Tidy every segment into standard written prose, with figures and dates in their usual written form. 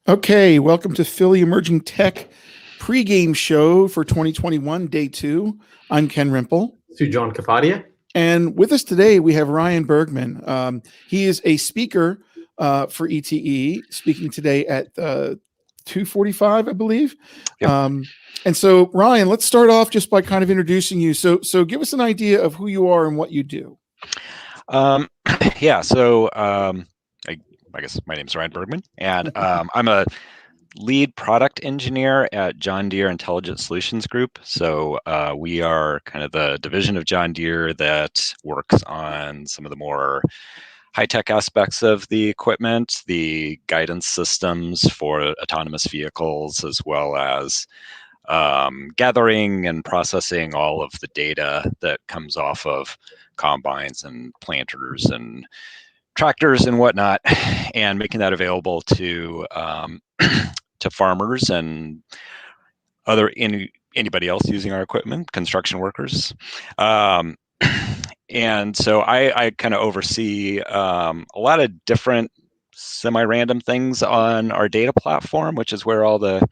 Okay, welcome to Philly Emerging Tech pregame show for 2021, day 2. I'm Ken Rimple. To John Kapadia. And with us today, we have Ryan Bergman. He is a speaker for ETE, speaking today at 2:45, I believe. Yep. And so, Ryan, let's start off just by kind of introducing you. So give us an idea of who you are and what you do. I guess my name is Ryan Bergman, and I'm a lead product engineer at John Deere Intelligent Solutions Group. So we are kind of the division of John Deere that works on some of the more high-tech aspects of the equipment, the guidance systems for autonomous vehicles, as well as gathering and processing all of the data that comes off of combines and planters and tractors and whatnot, and making that available to to farmers and anybody else using our equipment, construction workers. And so I kind of oversee a lot of different semi-random things on our data platform, which is where all the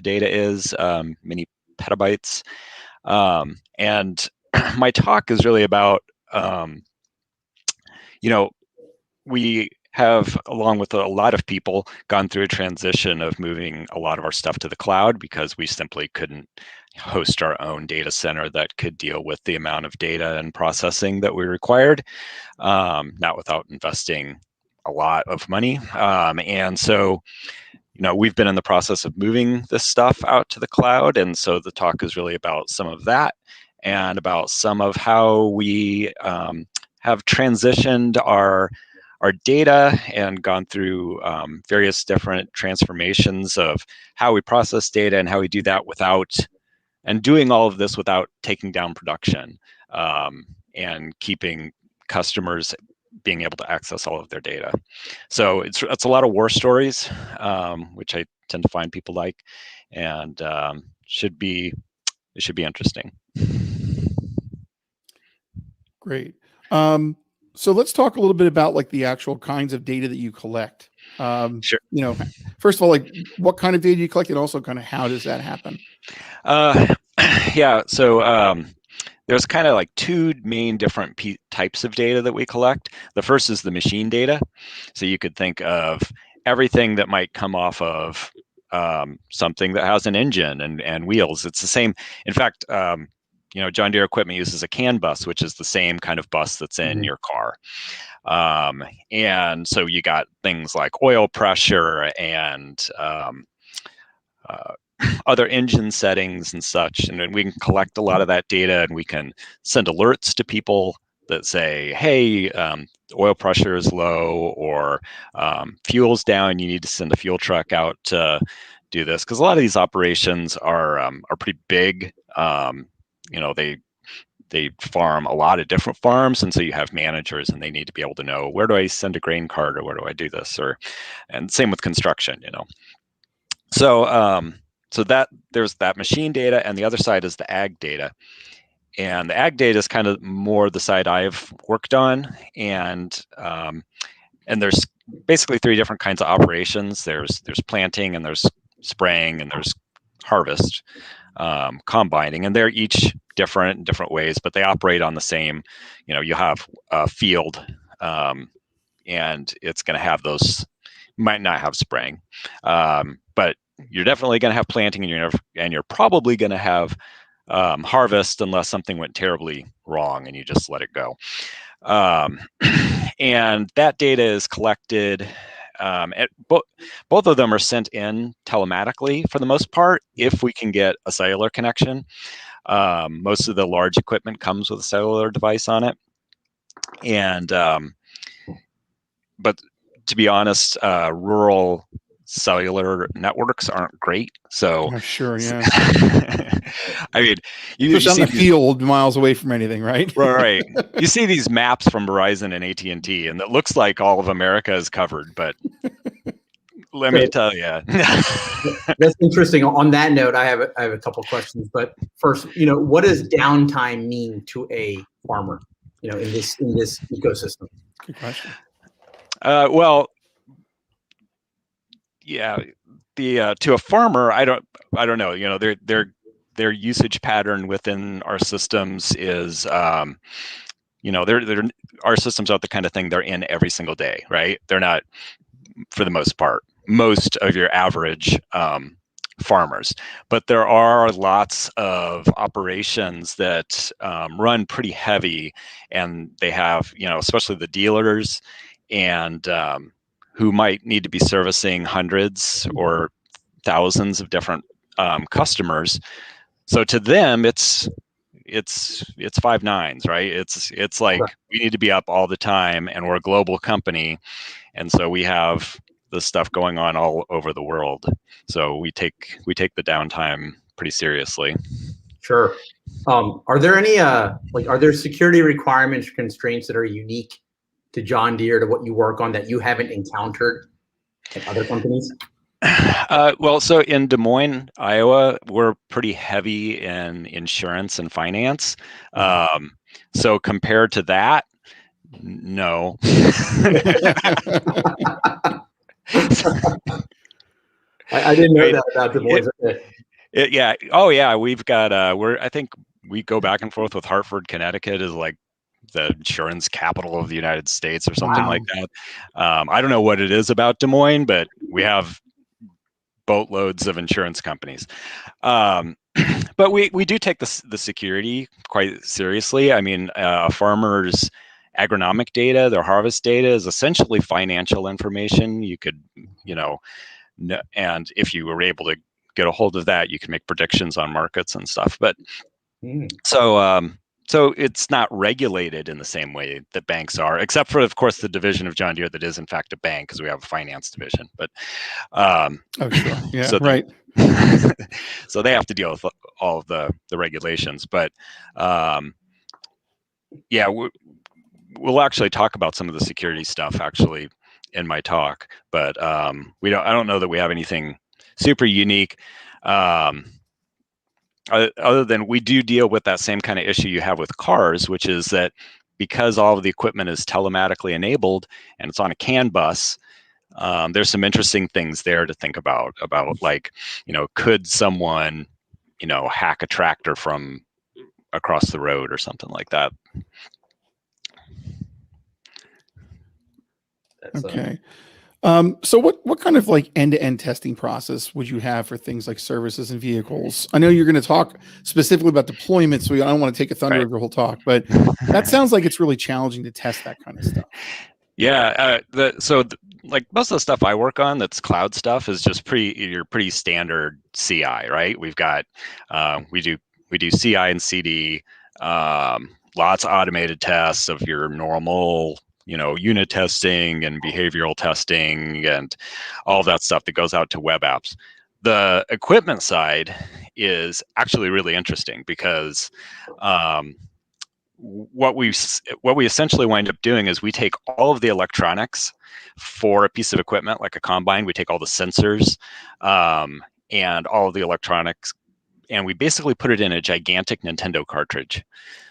data is, many petabytes. And my talk is really about, we have, along with a lot of people, gone through a transition of moving a lot of our stuff to the cloud because we simply couldn't host our own data center that could deal with the amount of data and processing that we required, not without investing a lot of money. And so, we've been in the process of moving this stuff out to the cloud. And so the talk is really about some of that and about some of how we have transitioned our data and gone through various different transformations of how we process data and how we do that and doing all of this without taking down production and keeping customers being able to access all of their data. So it's a lot of war stories, which I tend to find people like, and it should be interesting. Great. So let's talk a little bit about like the actual kinds of data that you collect. Sure. First of all, like what kind of data you collect, and also kind of how does that happen? Yeah. So there's kind of like two main different types of data that we collect. The first is the machine data. So you could think of everything that might come off of something that has an engine and wheels. It's the same. In fact, John Deere equipment uses a CAN bus, which is the same kind of bus that's in your car. And so you got things like oil pressure and other engine settings and such. And then we can collect a lot of that data, and we can send alerts to people that say, hey, oil pressure is low, or fuel's down, you need to send a fuel truck out to do this. Because a lot of these operations are pretty big. They farm a lot of different farms, and so you have managers, and they need to be able to know, where do I send a grain cart, or where do I do this, and same with construction, So that there's that machine data, and the other side is the ag data. And the ag data is kind of more the side I've worked on, and there's basically 3 different kinds of operations. There's planting, and there's spraying, and there's harvest, combining, and they're each different in different ways, but they operate on the same. You have a field, and it's going to have those. Might not have spraying, but you're definitely going to have planting, and you're probably going to have harvest, unless something went terribly wrong and you just let it go. And that data is collected. Both of them are sent in telematically for the most part, if we can get a cellular connection. Most of the large equipment comes with a cellular device on it, and but to be honest, rural cellular networks aren't great. So sure, yeah. I mean, you see on the field miles away from anything, right? Right. You see these maps from Verizon and AT&T, and it looks like all of America is covered, but let me tell you. That's interesting. On that note, I have a couple of questions, but first, what does downtime mean to a farmer, in this ecosystem? Good question. Well, yeah, the to a farmer, I don't know. You know, their usage pattern within our systems is, you know, our systems are the kind of thing they're in every single day, right? They're not, for the most part, most of your average farmers, but there are lots of operations that run pretty heavy, and they have, you know, especially the dealers and who might need to be servicing hundreds or thousands of different customers. So to them, it's five nines, right? It's like we need to be up all the time, and we're a global company, and so we have this stuff going on all over the world. So we take the downtime pretty seriously. Sure. Are there any are there security requirements or constraints that are unique to John Deere, to what you work on, that you haven't encountered at other companies? Well, so in Des Moines, Iowa, we're pretty heavy in insurance and finance. So compared to that, no. I didn't know that about Des Moines. Yeah. Oh, yeah. We've got. I think we go back and forth with Hartford, Connecticut, is like the insurance capital of the United States or something like that. I don't know what it is about Des Moines, but we have boatloads of insurance companies. But we do take the security quite seriously. I mean, a farmer's agronomic data, their harvest data, is essentially financial information. You could, you know, and if you were able to get a hold of that, you can make predictions on markets and stuff. But so it's not regulated in the same way that banks are, except for, of course, the division of John Deere that is in fact a bank, because we have a finance division. But oh, sure, yeah, so right. So they have to deal with all of the regulations. But yeah, we'll actually talk about some of the security stuff actually in my talk. But I don't know that we have anything super unique. Other than we do deal with that same kind of issue you have with cars, which is that because all of the equipment is telematically enabled and it's on a CAN bus, there's some interesting things there to think about like, you know, could someone, you know, hack a tractor from across the road or something like that? Okay. So what kind of like end-to-end testing process would you have for things like services and vehicles? I know you're going to talk specifically about deployment, so I don't want to take a thunder of your whole talk, but that sounds like it's really challenging to test that kind of stuff. Yeah. Like most of the stuff I work on that's cloud stuff is just pretty standard CI, right? We've got we do CI and CD, lots of automated tests of your normal, you know, unit testing and behavioral testing and all that stuff that goes out to web apps. The equipment side is actually really interesting because what we essentially wind up doing is we take all of the electronics for a piece of equipment like a combine. We take all the sensors and all of the electronics, and we basically put it in a gigantic Nintendo cartridge.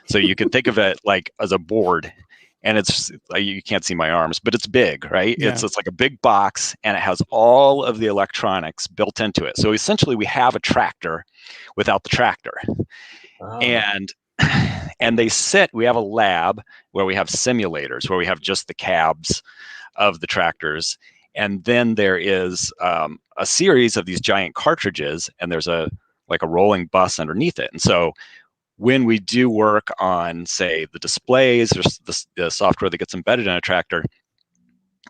So you can think of it like as a board, and it's, you can't see my arms, but it's big, right? Yeah. It's like a big box, and it has all of the electronics built into it. So essentially we have a tractor without the tractor. And we have a lab where we have simulators where we have just the cabs of the tractors. And then there is a series of these giant cartridges, and there's a rolling bus underneath it. And so when we do work on, say, the displays or the software that gets embedded in a tractor,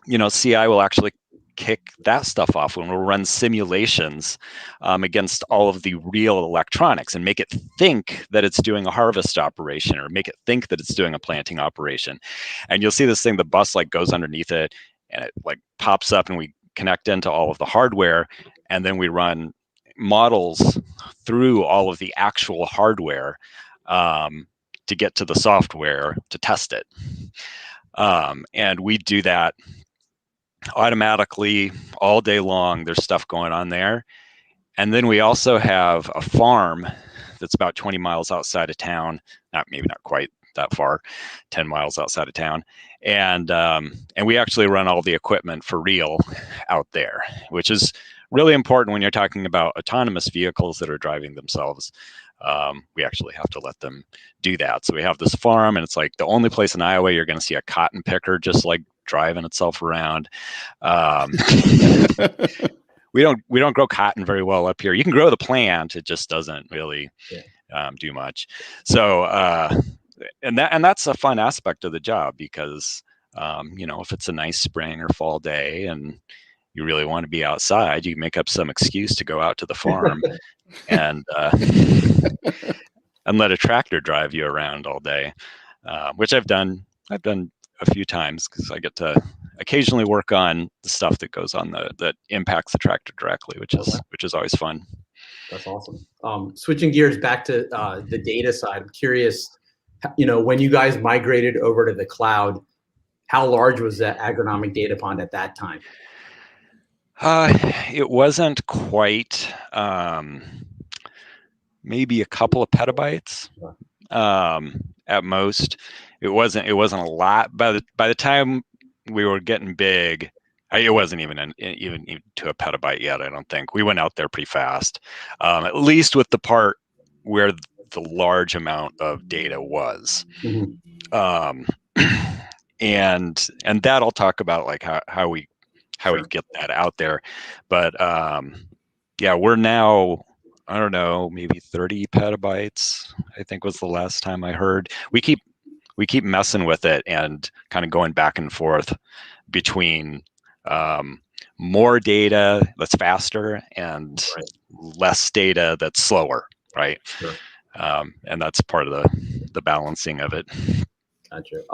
you know, CI will actually kick that stuff off when we'll run simulations against all of the real electronics and make it think that it's doing a harvest operation, or make it think that it's doing a planting operation. And you'll see this thing, the bus like goes underneath it, and it like pops up, and we connect into all of the hardware, and then we run models through all of the actual hardware to get to the software to test it. And we do that automatically all day long. There's stuff going on there. And then we also have a farm that's about 20 miles outside of town. Maybe not quite that far, 10 miles outside of town. And we actually run all the equipment for real out there, which is really important when you're talking about autonomous vehicles that are driving themselves. We actually have to let them do that. So we have this farm, and it's like the only place in Iowa you're going to see a cotton picker just like driving itself around. We don't grow cotton very well up here. You can grow the plant; it just doesn't really do much. So and that's a fun aspect of the job, because if it's a nice spring or fall day and you really want to be outside, you make up some excuse to go out to the farm and let a tractor drive you around all day, which I've done a few times, because I get to occasionally work on the stuff that goes on that impacts the tractor directly, which is always fun. That's awesome. Switching gears back to the data side, I'm curious, when you guys migrated over to the cloud, how large was that agronomic data pond at that time? It wasn't quite, maybe a couple of petabytes at most. It wasn't a lot. By the time we were getting big, it wasn't even to a petabyte yet. I don't think. We went out there pretty fast, at least with the part where the large amount of data was. Mm-hmm. And that I'll talk about, like how we get that out there. But we're now, I don't know, maybe 30 petabytes, I think was the last time I heard. We keep messing with it and kind of going back and forth between more data that's faster and less data that's slower, right? Sure. And that's part of the balancing of it. Gotcha.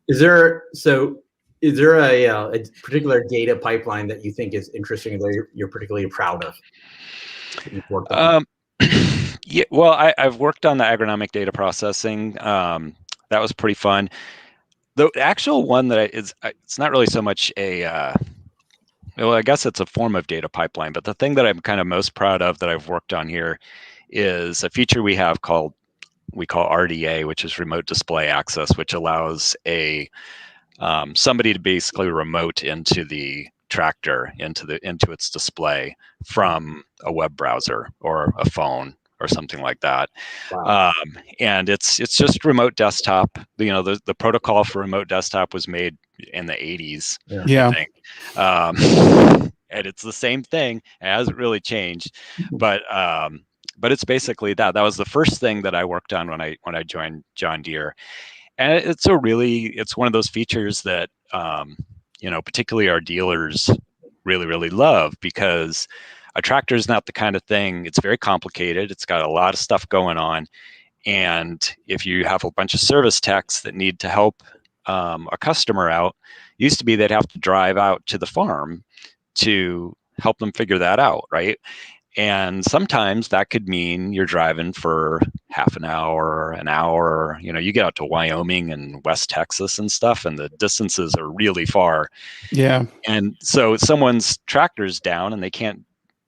Is there a particular data pipeline that you think is interesting, that you're particularly proud of? Yeah, well, I've worked on the agronomic data processing. That was pretty fun. The actual one it's not really so much I guess it's a form of data pipeline, but the thing that I'm kind of most proud of that I've worked on here is a feature we have we call RDA, which is remote display access, which allows somebody to basically remote into the tractor, into its display from a web browser or a phone or something like that. Wow. And it's just remote desktop. The protocol for remote desktop was made in the 80s, I think. And it's the same thing. It hasn't really changed, but it's basically that. That was the first thing that I worked on when I joined John Deere. And it's one of those features that particularly our dealers really, really love, because a tractor is not the kind of thing. It's very complicated. It's got a lot of stuff going on, and if you have a bunch of service techs that need to help a customer out, used to be they'd have to drive out to the farm to help them figure that out, right? And sometimes that could mean you're driving for half an hour, an hour. You get out to Wyoming and West Texas and stuff, and the distances are really far. Yeah. And so someone's tractor's down and they can't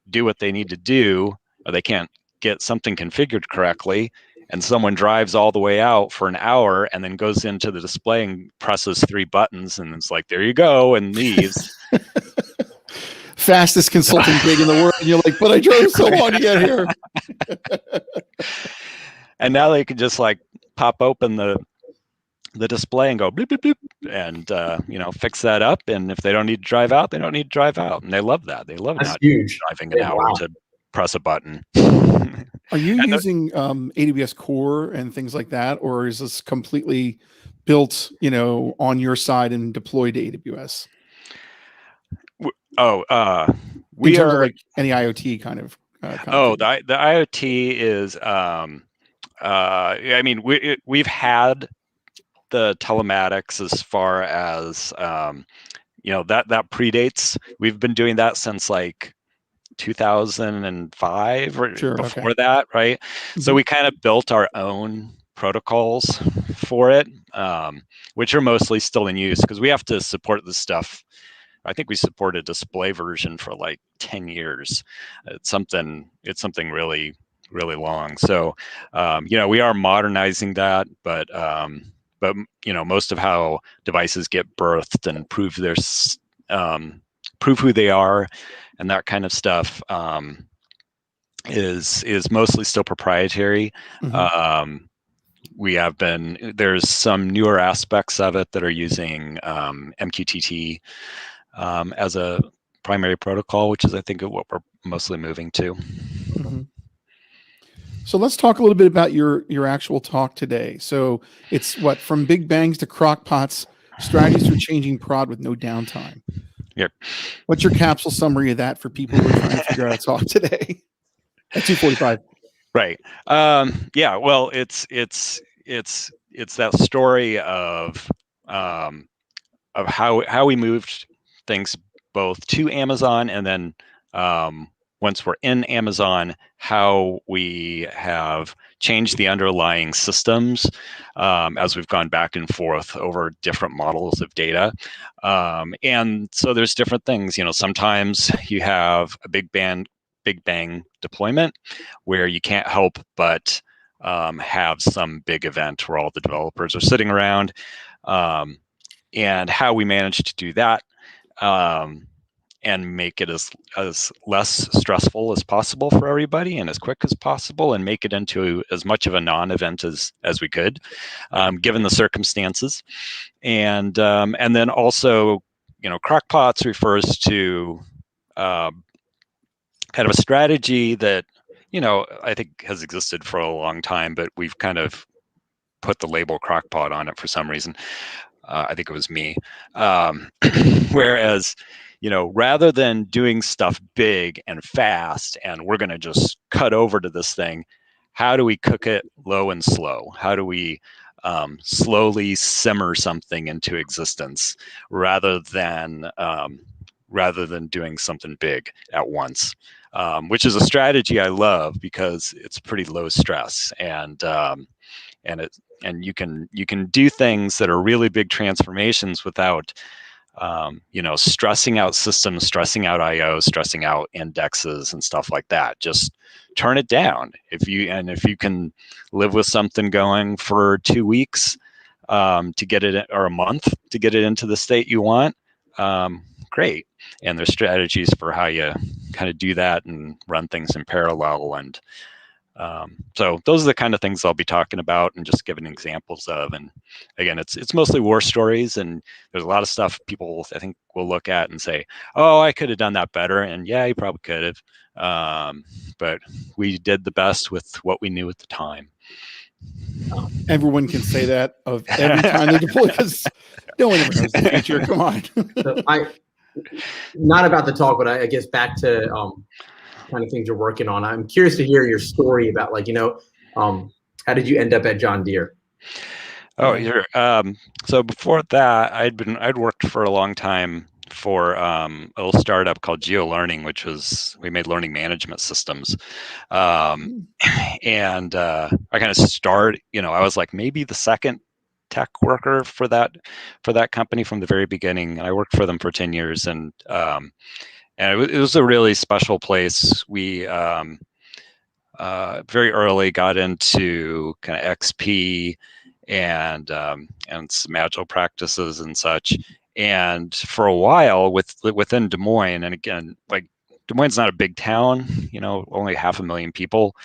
do what they need to do, or they can't get something configured correctly, and someone drives all the way out for an hour and then goes into the display and presses 3 buttons, and it's like, there you go, and leaves. Fastest consulting gig in the world, and you're like, but I drove so long to get here. And now they can just like pop open the display and go bloop, bloop, bloop, and fix that up. And if they don't need to drive out, they don't need to drive out, and they love that. They love not driving an hour to press a button. Are you using AWS Core and things like that, or is this completely built, on your side and deployed to AWS? We are like any IoT kind of. The IoT is. I mean, we've had the telematics as far as that predates. We've been doing that since like 2005 or before that, right? Mm-hmm. So we kind of built our own protocols for it, which are mostly still in use, because we have to support this stuff. I think we supported display version for like 10 years. It's something really really long. So, we are modernizing that, but most of how devices get birthed and prove prove who they are, and that kind of stuff is mostly still proprietary. Mhm. There's some newer aspects of it that are using MQTT as a primary protocol, which is, I think, what we're mostly moving to. Mhm. So let's talk a little bit about your actual talk today. So it's what, from big bangs to crockpots, strategies for changing prod with no downtime. Yep. What's your capsule summary of that for people who are trying to figure out a talk today at 2:45? Right. Yeah. Well, it's that story of how we moved things both to Amazon, and then once we're in Amazon, how we have changed the underlying systems as we've gone back and forth over different models of data. And so there's different things. Sometimes you have a big bang deployment where you can't help but have some big event where all the developers are sitting around. And how we managed to do that and make it as less stressful as possible for everybody and as quick as possible, and make it into as much of a non-event as we could, given the circumstances. And then also, Crockpots refers to kind of a strategy that I think has existed for a long time, but we've kind of put the label Crockpot on it for some reason. I think it was me. Whereas, rather than doing stuff big and fast, and we're going to just cut over to this thing, how do we cook it low and slow? How do we slowly simmer something into existence rather than doing something big at once? Which is a strategy I love because it's pretty low stress, and you can do things that are really big transformations without stressing out systems, stressing out IO, stressing out indexes and stuff like that. Just turn it down. If you can live with something going for 2 weeks to get it, or a month to get it into the state you want, great. And there's strategies for how you kind of do that and run things in parallel. And so those are the kind of things I'll be talking about and just giving examples of. And again, it's mostly war stories, and there's a lot of stuff people, I think, will look at and say, oh, I could have done that better. And yeah, you probably could have. But we did the best with what we knew at the time. Everyone can say that of every time they deploy, because no one ever knows the future. Come on. So not about the talk, but I guess back to kind of things you're working on. I'm curious to hear your story about, how did you end up at John Deere? Oh, sure. So before that, I'd worked for a long time for a little startup called GeoLearning, we made learning management systems. And I kind of started, I was like maybe the second tech worker for that company from the very beginning. I worked for them for 10 years, and it was a really special place. We very early got into kind of XP and some agile practices and such. And for a while within Des Moines, and again, like Des Moines is not a big town, only 500,000 people,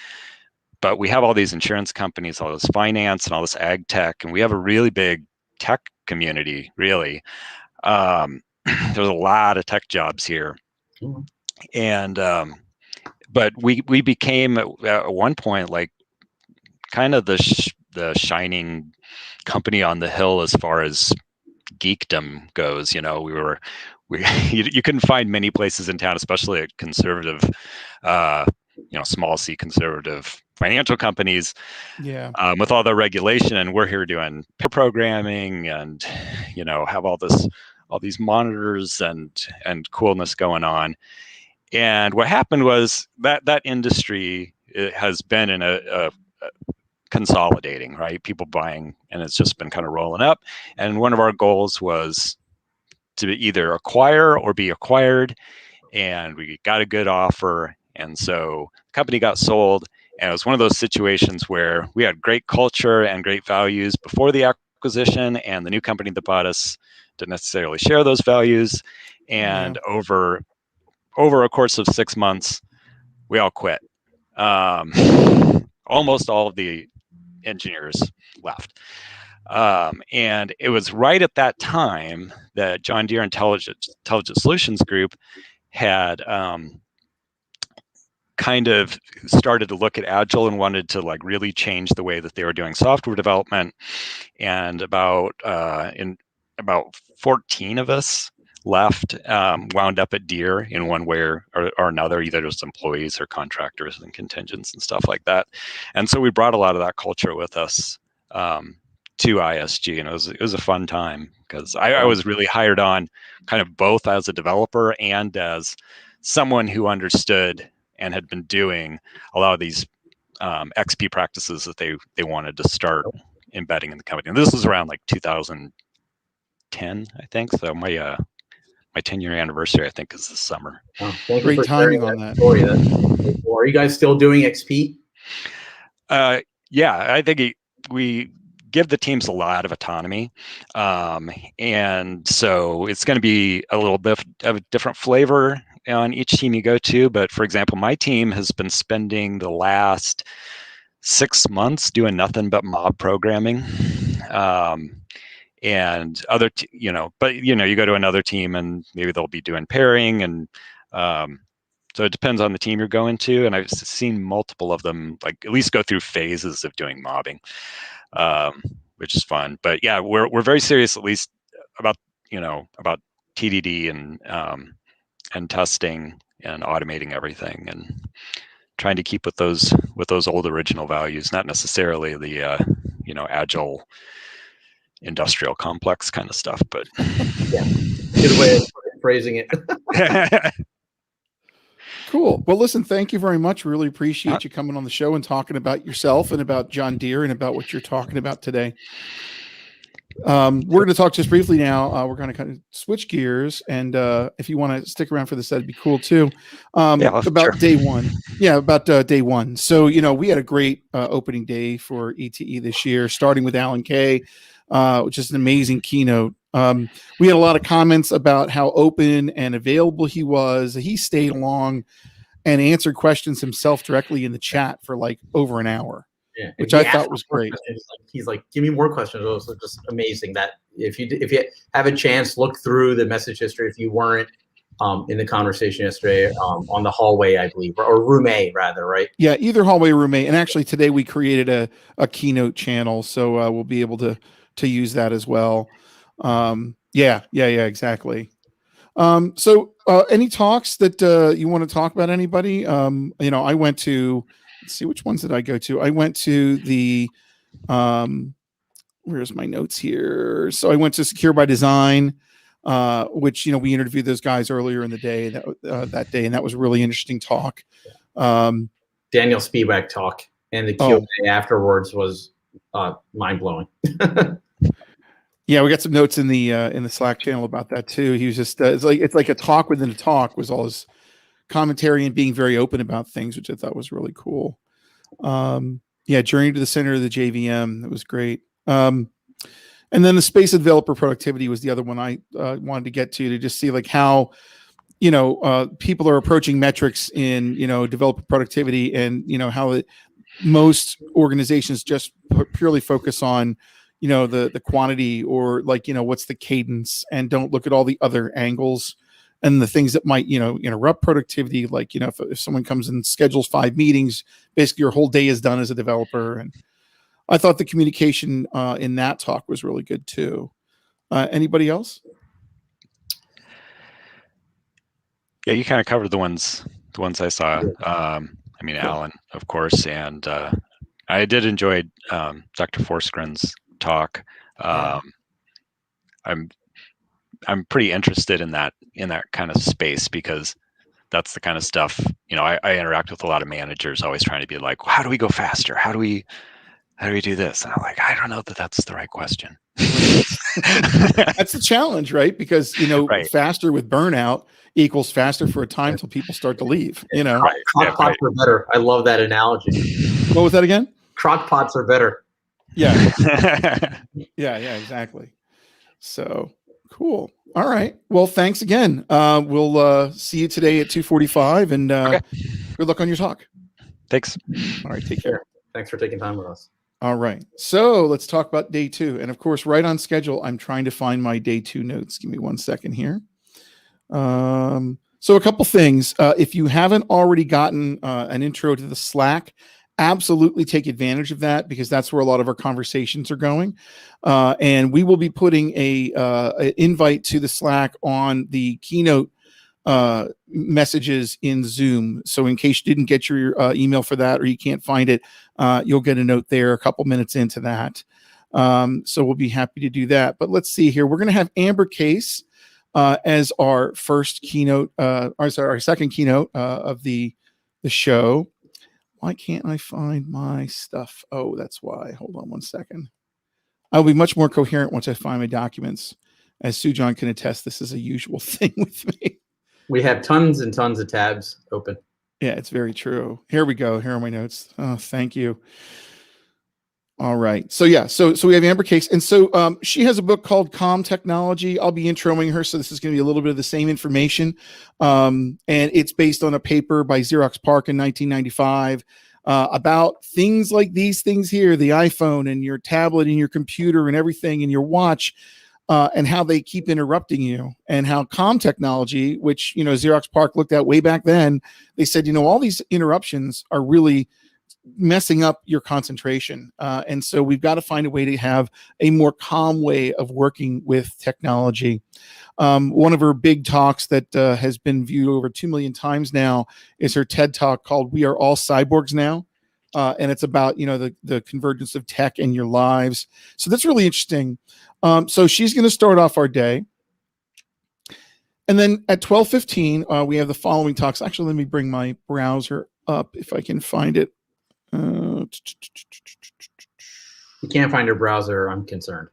but we have all these insurance companies, all this finance, and all this ag tech, and we have a really big tech community. Really, there's a lot of tech jobs here. Mm-hmm. And but we became at one point like kind of the shining company on the hill as far as geekdom goes. You couldn't find many places in town, especially at conservative, small c conservative financial companies. Yeah. With all the regulation, and we're here doing pair programming and have all these monitors and coolness going on. And what happened was that industry has been in a consolidating, right? People buying, and it's just been kind of rolling up. And one of our goals was to either acquire or be acquired, and we got a good offer. And so the company got sold, And it was one of those situations where we had great culture and great values before the acquisition, and the new company that bought us didn't necessarily share those values. And over a course of 6 months, we all quit. Almost all of the engineers left. And it was right at that time that John Deere Intelligent Solutions Group had kind of started to look at Agile and wanted to like really change the way that they were doing software development. And about 14 of us left, wound up at Deere in one way or another, either as employees or contractors and contingents and stuff like that. And so we brought a lot of that culture with us to ISG, and it was a fun time because I was really hired on kind of both as a developer and as someone who understood and had been doing a lot of these XP practices that they wanted to start embedding in the company. And this was around like 2010, I think. So my 10-year anniversary, I think, is this summer. Oh, thank Great you for timing sharing on that. story. Are you guys still doing XP? Yeah, I think we give the teams a lot of autonomy. And so it's going to be a little bit of a different flavor on each team you go to. But for example, my team has been spending the last 6 months doing nothing but mob programming. And other, but you go to another team and maybe they'll be doing pairing. And so it depends on the team you're going to. And I've seen multiple of them, like at least go through phases of doing mobbing, which is fun. But yeah, we're very serious, at least about TDD and testing and automating everything and trying to keep with those old original values, not necessarily the agile industrial complex kind of stuff, but yeah, good way of phrasing it. Cool. Well, listen, thank you very much. Really appreciate you coming on the show and talking about yourself and about John Deere and about what you're talking about today. We're going to talk just briefly now. We're going to kind of switch gears, and if you want to stick around for this, that'd be cool too. About sure. Day one. Yeah, about day one. So, we had a great opening day for ETE this year, starting with Alan Kay, which is an amazing keynote. We had a lot of comments about how open and available he was. He stayed along and answered questions himself directly in the chat for like over an hour. Yeah, which I thought was great. He's like, give me more questions. It was just amazing that if you have a chance, look through the message history. If you weren't in the conversation yesterday on the hallway, I believe, or room A rather, right? Yeah, either hallway or room A. And actually today we created a keynote channel, so we'll be able to use that as well. Yeah, exactly. So any talks that you want to talk about, anybody? I went to, let's see, which ones did I go to? I went to the, where's my notes here? So I went to Secure by Design, which, we interviewed those guys earlier in the day, that day, and that was a really interesting talk. Daniel Spivak talk, and the Q&A afterwards was mind-blowing. Yeah, we got some notes in the Slack channel about that too. He was just it's like a talk within a talk, was all his commentary and being very open about things, which I thought was really cool. Journey to the Center of the JVM, that was great. And then the space of developer productivity was the other one I wanted to get to just see like how people are approaching metrics in developer productivity, and how most organizations just purely focus on the quantity, or like, what's the cadence, and don't look at all the other angles and the things that might, interrupt productivity. Like, if someone comes and schedules 5 meetings, basically your whole day is done as a developer. And I thought the communication in that talk was really good too. Anybody else? Yeah, you kind of covered the ones I saw. Alan, of course. And I did enjoy Dr. Forsgren's talk. I'm pretty interested in that kind of space, because that's the kind of stuff, I interact with a lot of managers always trying to be like, how do we go faster? How do we how do we do this? And I'm like, I don't know that that's the right question. That's the challenge, right? Because, Right. faster with burnout equals faster for a time till people start to leave, Right. Yeah, Crockpots are better. I love that analogy. What was that again? Crockpots are better. Yeah. Yeah, exactly. So cool. All right. Well, thanks again. We'll see you today at 2:45, and Okay. good luck on your talk. Thanks. All right. Take care. Thanks for taking time with us. All right. So let's talk about day 2. And of course, right on schedule, I'm trying to find my day 2 notes. Give me 1 second here. So a couple things. If you haven't already gotten an intro to the Slack, absolutely take advantage of that, because that's where a lot of our conversations are going. And we will be putting an invite to the Slack on the keynote messages in Zoom. So in case you didn't get your email for that, or you can't find it, you'll get a note there a couple minutes into that. So we'll be happy to do that. But let's see here. We're going to have Amber Case as our first keynote, our second keynote of the show. Why can't I find my stuff? Oh, that's why. Hold on 1 second. I'll be much more coherent once I find my documents. As Sujan can attest, this is a usual thing with me. We have tons and tons of tabs open. Yeah, it's very true. Here we go. Here are my notes. Oh, thank you. All right. So yeah, so we have Amber Case. And so she has a book called Calm Technology. I'll be introing her. So this is going to be a little bit of the same information. And it's based on a paper by Xerox PARC in 1995 about things like these things here, the iPhone and your tablet and your computer and everything and your watch, and how they keep interrupting you, and how Calm Technology, which, Xerox PARC looked at way back then, they said, all these interruptions are really messing up your concentration. And so we've got to find a way to have a more calm way of working with technology. One of her big talks that has been viewed over 2 million times now is her TED Talk called "We Are All Cyborgs Now." And it's about, the convergence of tech in your lives. So that's really interesting. So she's going to start off our day. And then at 12:15, we have the following talks. Actually, let me bring my browser up if I can find it. You can't find your browser, I'm concerned.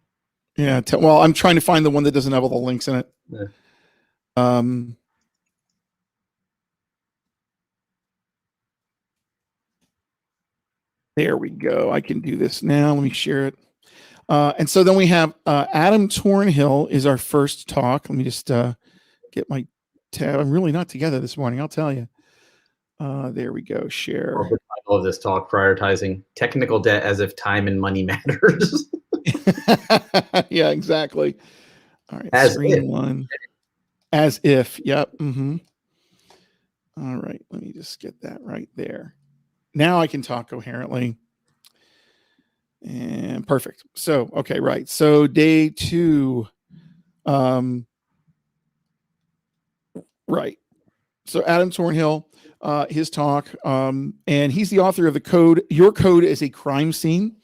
Yeah. Well, I'm trying to find the one that doesn't have all the links in it. Yeah. There we go. I can do this now. Let me share it. And so then we have Adam Tornhill is our first talk. Let me just get my tab. I'm really not together this morning, I'll tell you. There we go. Share. The title of this talk, prioritizing technical debt as if time and money matters. Yeah, exactly. All right. As Screen if. one. As if. Yep. Mm-hmm. All right. Let me just get that right there. Now I can talk coherently. And perfect. So, okay, right. So day 2. Right. So Adam Tornhill, his talk, and he's the author of the code, Your Code is a Crime Scene,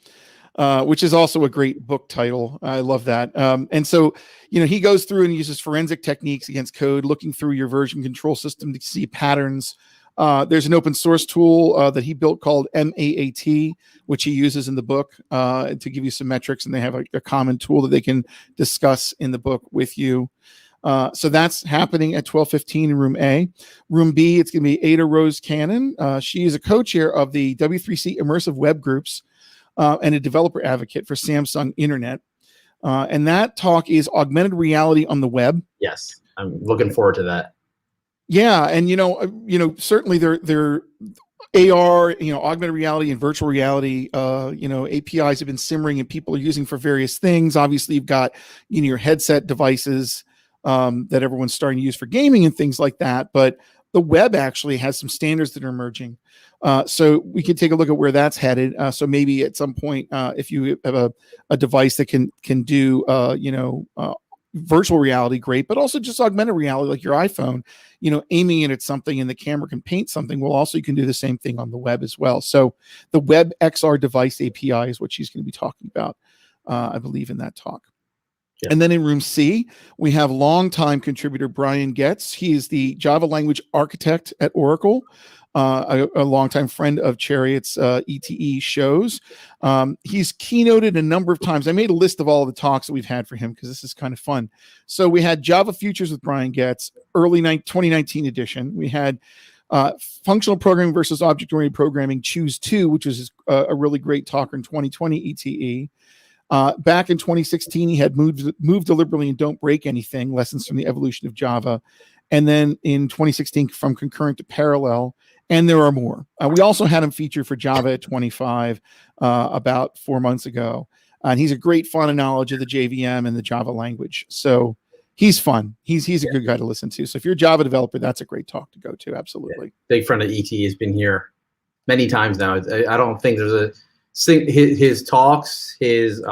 which is also a great book title. I love that. And so, he goes through and uses forensic techniques against code, looking through your version control system to see patterns. There's an open source tool that he built called MAAT, which he uses in the book to give you some metrics, and they have a common tool that they can discuss in the book with you. So that's happening at 12:15 in room A. Room B, it's going to be Ada Rose Cannon. She is a co-chair of the W3C Immersive Web Groups and a developer advocate for Samsung Internet. And that talk is augmented reality on the web. Yes, I'm looking forward to that. Yeah, and certainly they're AR, augmented reality and virtual reality, APIs have been simmering and people are using for various things. Obviously, you've got your headset devices that everyone's starting to use for gaming and things like that. But the web actually has some standards that are emerging. So we can take a look at where that's headed. So maybe at some point, if you have a device that can do, virtual reality, great, but also just augmented reality, like your iPhone, aiming it at something and the camera can paint something. Well, also you can do the same thing on the web as well. So the Web XR Device API is what she's going to be talking about, I believe, in that talk. Yeah. And then in room C, we have longtime contributor Brian Getz. He is the Java language architect at Oracle, a longtime friend of Chariot's ETE shows. He's keynoted a number of times. I made a list of all the talks that we've had for him because this is kind of fun. So we had Java Futures with Brian Getz, early 2019 edition. We had functional programming versus object-oriented programming, Choose 2, which was a really great talker in 2020 ETE. Back in 2016, he had Move Deliberately and Don't Break Anything, Lessons from the Evolution of Java. And then in 2016, From Concurrent to Parallel. And there are more. We also had him featured for Java at 25 about 4 months ago. And he's a great font of knowledge of the JVM and the Java language. So he's fun. He's a good guy to listen to. So if you're a Java developer, that's a great talk to go to. Absolutely. Big friend of ET has been here many times now. I don't think there's his talks, his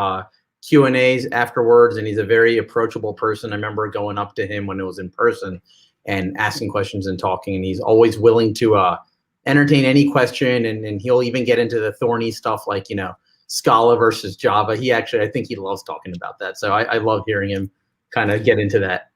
Q&As afterwards, and he's a very approachable person. I remember going up to him when it was in person and asking questions and talking, and he's always willing to entertain any question, and he'll even get into the thorny stuff like, Scala versus Java. I think he loves talking about that. So I love hearing him kind of get into that.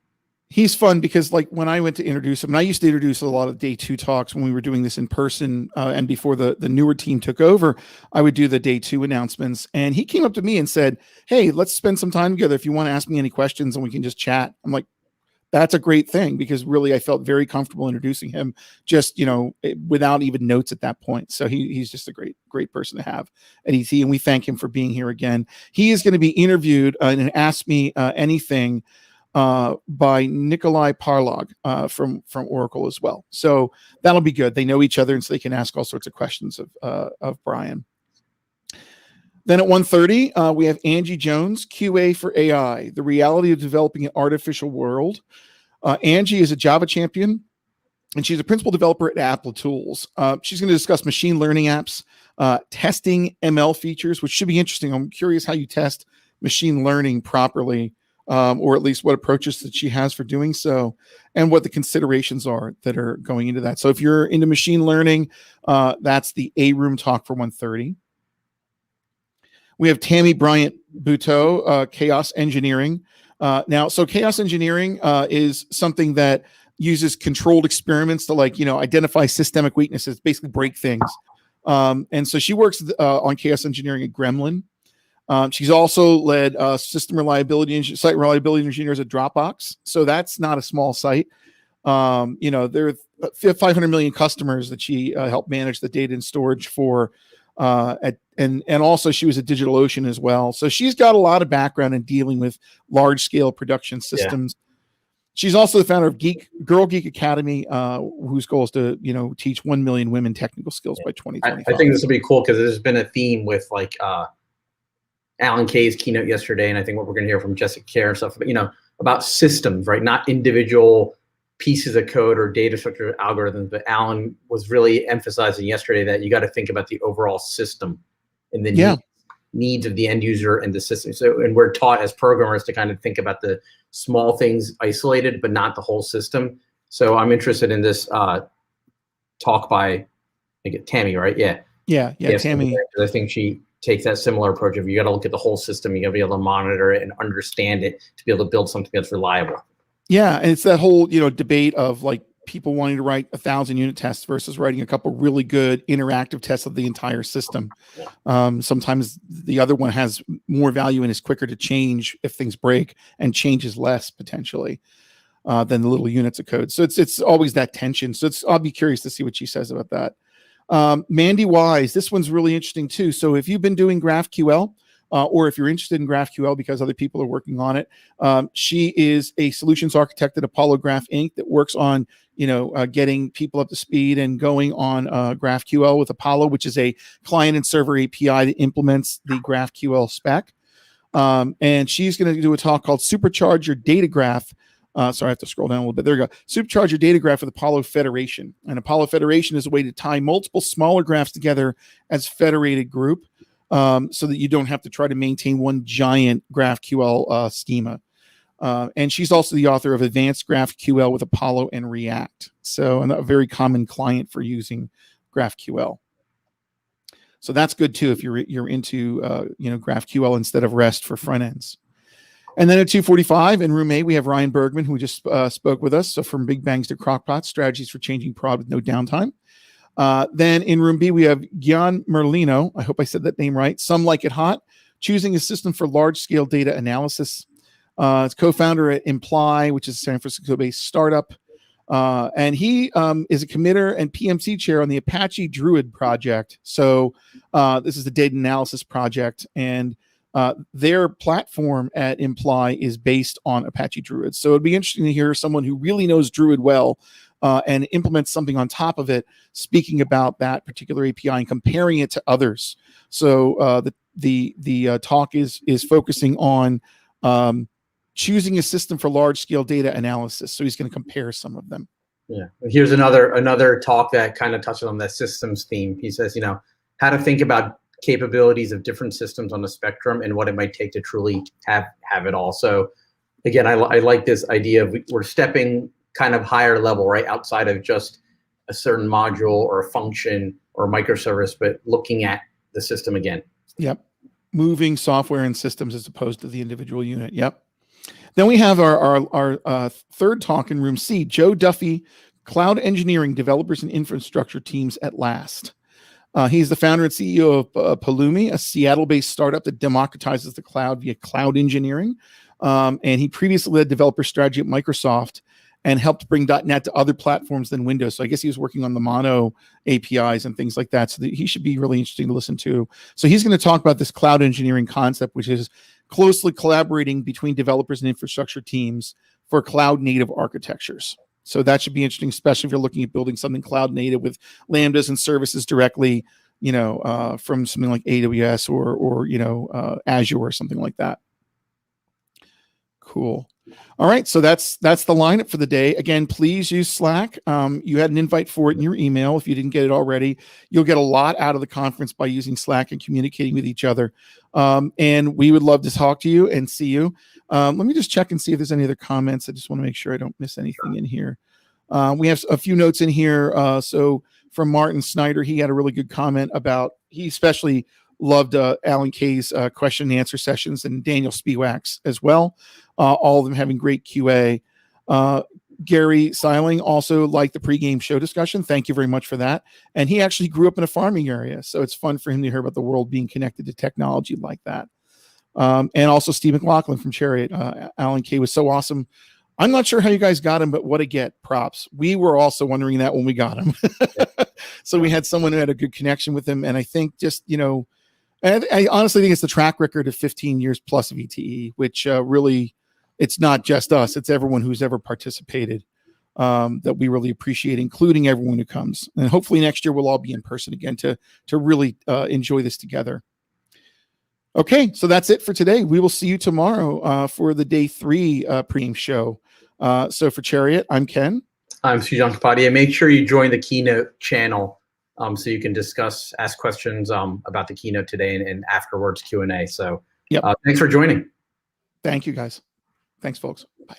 He's fun because, like, when I went to introduce him, and I used to introduce a lot of day 2 talks when we were doing this in person, and before the newer team took over, I would do the day 2 announcements. And he came up to me and said, "Hey, let's spend some time together if you want to ask me any questions and we can just chat." I'm like, that's a great thing, because really I felt very comfortable introducing him just, without even notes at that point. So he's just a great person to have at ET. And we thank him for being here again. He is going to be interviewed and Ask Me Anything by Nikolai Parlog from Oracle as well. So that'll be good. They know each other, and so they can ask all sorts of questions of Brian. Then at 1:30, we have Angie Jones, QA for AI, the reality of developing an artificial world. Angie is a Java champion, and she's a principal developer at Apple Tools. She's going to discuss machine learning apps, testing ML features, which should be interesting. I'm curious how you test machine learning properly, or at least what approaches that she has for doing so, and what the considerations are that are going into that. So if you're into machine learning, that's the A room talk for 1:30. We have Tammy Bryant Buteau, Chaos Engineering. So Chaos Engineering is something that uses controlled experiments to, identify systemic weaknesses, basically break things. And so she works on Chaos Engineering at Gremlin. She's also led system reliability and site reliability engineers at Dropbox. So that's not a small site. There are 500 million customers that she helped manage the data and storage for. And also she was at DigitalOcean as well. So she's got a lot of background in dealing with large scale production systems. Yeah. She's also the founder of Girl Geek Academy, whose goal is to, teach 1 million women technical skills by 2025. I think this will be cool because there's been a theme with Alan Kay's keynote yesterday, and I think what we're going to hear from Jessica Kerr and stuff, about systems, right? Not individual pieces of code or data structure algorithms, but Alan was really emphasizing yesterday that you got to think about the overall system and the needs of the end user and the system. So, and we're taught as programmers to kind of think about the small things isolated, but not the whole system. So I'm interested in this talk by, I think, Tammy, right? Yeah, Tammy. I think she takes that similar approach of you got to look at the whole system. You got to be able to monitor it and understand it to be able to build something that's reliable. Yeah, and it's that whole debate of people wanting to write 1,000 unit tests versus writing a couple really good interactive tests of the entire system. Sometimes the other one has more value and is quicker to change if things break, and changes less potentially than the little units of code. So it's always that tension. So I'll be curious to see what she says about that. Mandy Wise, this one's really interesting too. So if you've been doing GraphQL, or if you're interested in GraphQL because other people are working on it, she is a solutions architect at Apollo Graph Inc. that works on, getting people up to speed and going on GraphQL with Apollo, which is a client and server API that implements the GraphQL spec. And she's going to do a talk called Supercharge Your Data Graph. Sorry, I have to scroll down a little bit. There you go. Supercharge your data graph with Apollo Federation. And Apollo Federation is a way to tie multiple smaller graphs together as federated group, so that you don't have to try to maintain one giant GraphQL schema. And she's also the author of Advanced GraphQL with Apollo and React. So a very common client for using GraphQL. So that's good too if you're into GraphQL instead of REST for front ends. And then at 2:45 in room 8, we have Ryan Bergman, who just spoke with us. So from Big Bangs to Crockpots, strategies for changing prod with no downtime. Then in room B, we have Gian Merlino. I hope I said that name right. Some Like It Hot, choosing a system for large-scale data analysis. It's co-founder at Imply, which is a San Francisco-based startup. And he is a committer and PMC chair on the Apache Druid project. So this is the data analysis project, and their platform at Imply is based on Apache Druid. So it'd be interesting to hear someone who really knows Druid well and implements something on top of it, speaking about that particular API and comparing it to others. So the talk is focusing on choosing a system for large-scale data analysis. So he's going to compare some of them. Yeah. Here's another talk that kind of touches on that systems theme. He says, how to think about capabilities of different systems on the spectrum and what it might take to truly have it all. So again, I like this idea of we're stepping kind of higher level, right, outside of just a certain module or a function or a microservice, but looking at the system again. Yep. Moving software and systems as opposed to the individual unit. Yep. Then we have our third talk in room C, Joe Duffy, Cloud Engineering Developers and Infrastructure Teams at Last. He's the founder and CEO of Pulumi, a Seattle-based startup that democratizes the cloud via cloud engineering. And he previously led developer strategy at Microsoft and helped bring .NET to other platforms than Windows. So I guess he was working on the Mono APIs and things like that. So he should be really interesting to listen to. So he's going to talk about this cloud engineering concept, which is closely collaborating between developers and infrastructure teams for cloud native architectures. So that should be interesting, especially if you're looking at building something cloud native with Lambdas and services directly, from something like AWS or Azure or something like that. Cool. All right, so that's the lineup for the day. Again, please use Slack. You had an invite for it in your email. If you didn't get it already, you'll get a lot out of the conference by using Slack and communicating with each other. And we would love to talk to you and see you. Let me just check and see if there's any other comments. I just want to make sure I don't miss anything in here. We have a few notes in here. So from Martin Snyder, he had a really good comment about, he especially loved Alan Kay's question and answer sessions, and Daniel Spiewak's as well. All of them having great QA. Gary Seiling also liked the pregame show discussion. Thank you very much for that. And he actually grew up in a farming area, so it's fun for him to hear about the world being connected to technology like that. And also Steve McLaughlin from Chariot. Alan Kay was so awesome. I'm not sure how you guys got him, but what a get. Props. We were also wondering that when we got him. So we had someone who had a good connection with him. And I think just, I honestly think it's the track record of 15 years plus of ETE, which really, it's not just us, it's everyone who's ever participated that we really appreciate, including everyone who comes. And hopefully next year we'll all be in person again to really enjoy this together. Okay, so that's it for today. We will see you tomorrow for the day 3 pregame show. So for Chariot, I'm Ken. I'm Srijan Kapadia. Make sure you join the Keynote channel so you can ask questions about the Keynote today and afterwards Q&A. So yep. Thanks for joining. Thank you, guys. Thanks, folks. Bye.